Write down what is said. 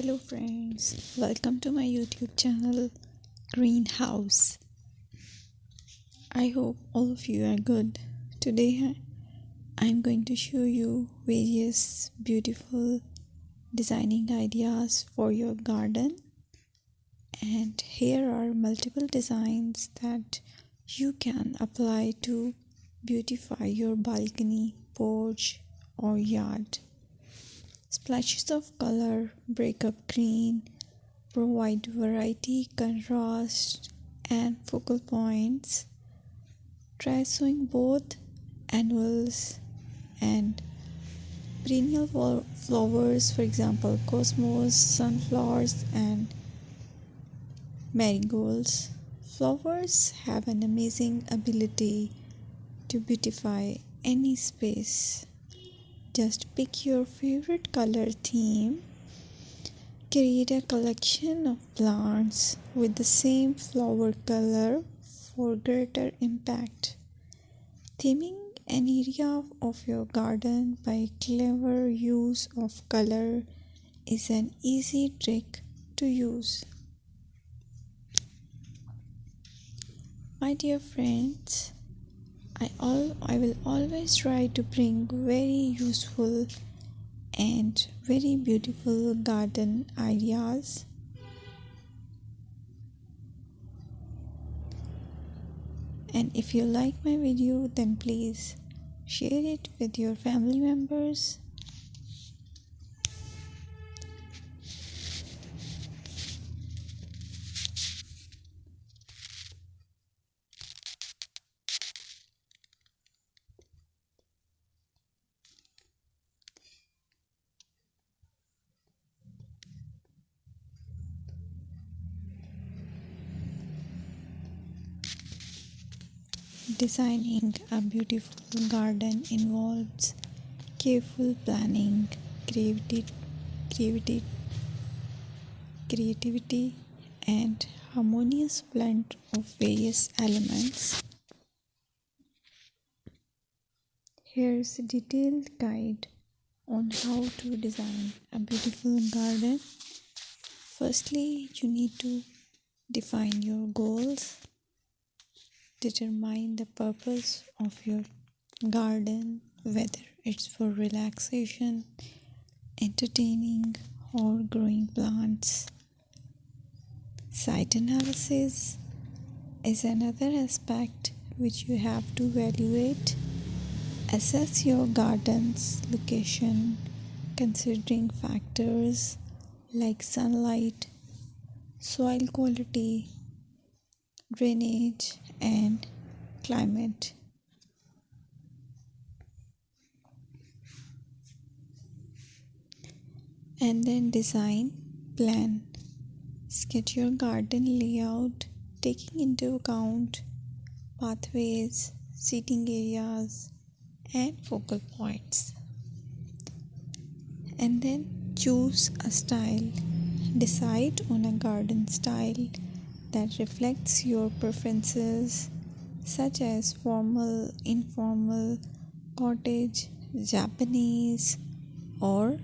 Hello friends, welcome to my YouTube channel Greenhouse. I hope all of you are good. Today I'm going to show you various beautiful designing ideas for your garden, and here are multiple designs that you can apply to beautify your balcony, porch or yard. Splashes of color break up green, provide variety, contrast, and focal points. Try sowing both annuals and perennial flowers, for example, cosmos, sunflowers, and marigolds. Flowers have an amazing ability to beautify any space. Just pick your favorite color theme. Create a collection of plants with the same flower color for greater impact. Theming an area of your garden by clever use of color is an easy trick to use. My dear friends, I will always try to bring very useful and very beautiful garden ideas. And if you like my video, then please share it with your family members. Designing a beautiful garden involves careful planning, creativity, and harmonious blend of various elements. Here's a detailed guide on how to design a beautiful garden. Firstly, you need to define your goals. Determine the purpose of your garden, whether it's for relaxation, entertaining, or growing plants. Site analysis is another aspect which you have to evaluate. Assess your garden's location, considering factors like sunlight, soil quality, drainage, and climate. And then design, plan. Sketch your garden layout, taking into account pathways, seating areas, and focal points. And then choose a style. Decide on a garden style that reflects your preferences, such as formal, informal, cottage, Japanese, or